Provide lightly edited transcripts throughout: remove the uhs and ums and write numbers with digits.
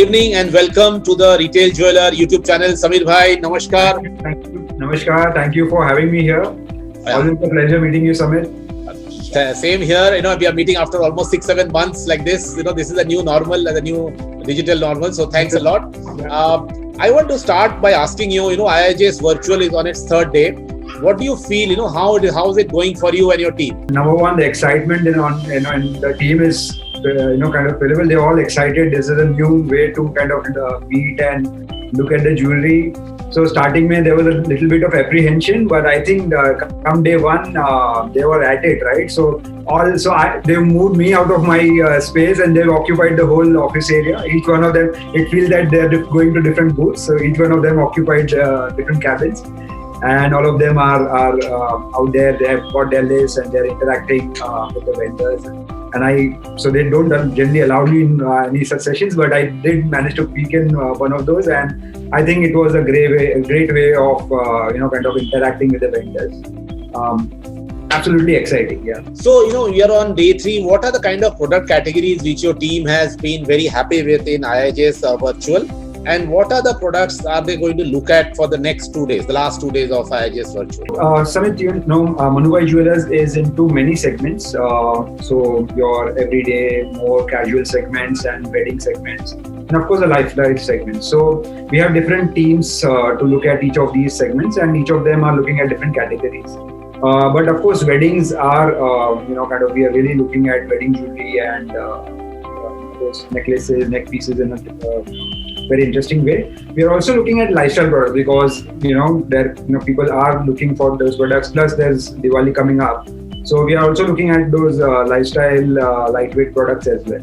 evening and welcome to the Retail Jeweler YouTube channel. Sameer bhai, namaskar. Thank you. Namaskar. Thank you for having me here. Always a pleasure meeting you, Samir. Same here. We are meeting after almost 6-7 months like this. This is a new normal, the new digital normal. So thanks a lot. I want to start by asking you, IIJS Virtual is on its third day. What do you feel? How is it going for you and your team? Number one, the excitement and the team is kind of available. They're all excited. This is a new way to kind of meet and look at the jewelry. So starting May, there was a little bit of apprehension, but I think come day one, they were at it, right? So they moved me out of my space and they've occupied the whole office area. Each one of them, it feels that they're going to different booths. So each one of them occupied different cabins. And all of them are out there. They have got their list and they're interacting with the vendors. So they don't generally allow me in any such sessions, but I did manage to peek in one of those, and I think it was a great way of kind of interacting with the vendors. Absolutely exciting, yeah. So you're on day 3. What are the kind of product categories which your team has been very happy with in IIJS Virtual? And what are the products are they going to look at for the next 2 days, the last 2 days of IIJS Virtual? Samit, Manubhai Jewellers is into many segments. So your everyday, more casual segments and wedding segments, and of course the lifestyle segments. So we have different teams to look at each of these segments, and each of them are looking at different categories. But of course, weddings are, we are really looking at wedding jewelry and those necklaces, neck pieces in a very interesting way. We are also looking at lifestyle products because people are looking for those products. Plus, there's Diwali coming up, so we are also looking at those lifestyle lightweight products as well.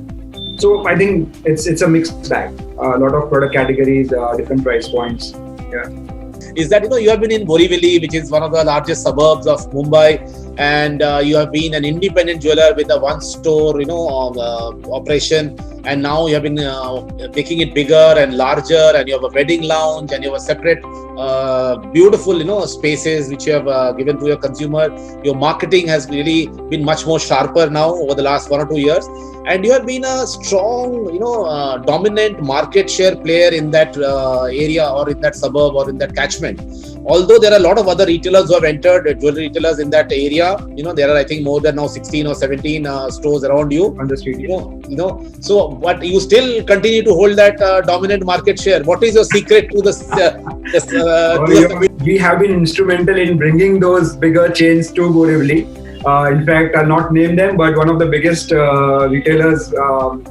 So I think it's a mixed bag. A lot of product categories, different price points. Yeah. Is that you have been in Borivali, which is one of the largest suburbs of Mumbai, and you have been an independent jeweler with a one-store operation, and now you have been making it bigger and larger, and you have a wedding lounge, and you have a separate beautiful spaces which you have given to your consumer. Your marketing has really been much more sharper now over the last 1 or 2 years, and you have been a strong dominant market share player in that area or in that suburb or in that catchment. Although there are a lot of other retailers who have entered, jewelry retailers in that area, there are I think more than now 16 or 17 stores around you on the street. So but you still continue to hold that dominant market share. What is your secret to this? We have been instrumental in bringing those bigger chains to Borivali. In fact, I'll not name them, but one of the biggest retailers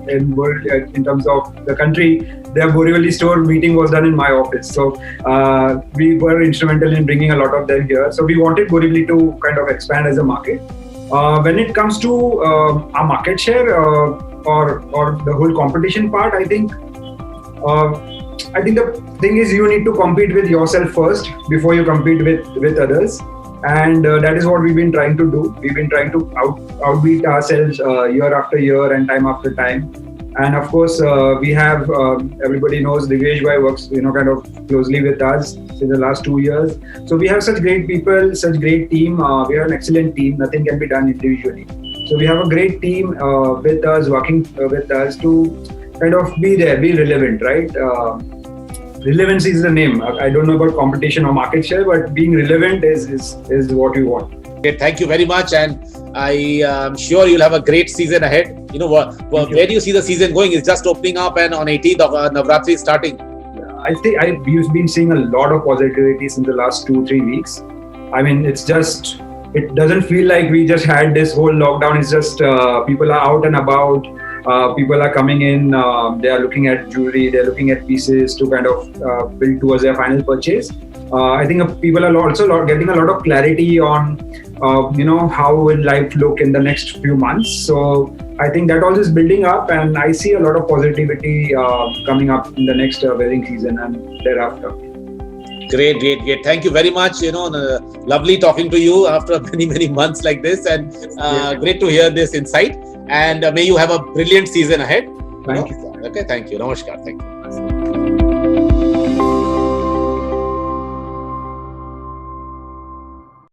in terms of the country, their Borivali store meeting was done in my office. So we were instrumental in bringing a lot of them here. So we wanted Borivali to kind of expand as a market. When it comes to our market share or the whole competition part, I think the thing is you need to compete with yourself first before you compete with others. And that is what we've been trying to do. We've been trying to outbeat ourselves year after year and time after time. And of course, we have, everybody knows Divyesh Bhai works, kind of closely with us since the last 2 years. So we have such great people, such great team. We have an excellent team. Nothing can be done individually. So we have a great team with us, working with us to kind of be there, be relevant, right? Relevancy is the name. I don't know about competition or market share, but being relevant is what we want. Okay, thank you very much, and I am sure you'll have a great season ahead. Where do you see the season going? It's just opening up, and on 18th of Navratri is starting. I think I've been seeing a lot of positivity in the last 2-3 weeks. I mean, it doesn't feel like we just had this whole lockdown. It's just people are out and about. People are coming in, they are looking at jewelry, they're looking at pieces to kind of build towards their final purchase. I think people are also getting a lot of clarity on, how will life look in the next few months. So I think that all is building up, and I see a lot of positivity coming up in the next wedding season and thereafter. Great. Thank you very much. Lovely talking to you after many months like this, and great to hear this insight. And may you have a brilliant season ahead. Thank you. Okay, thank you. Namaskar. Thank you.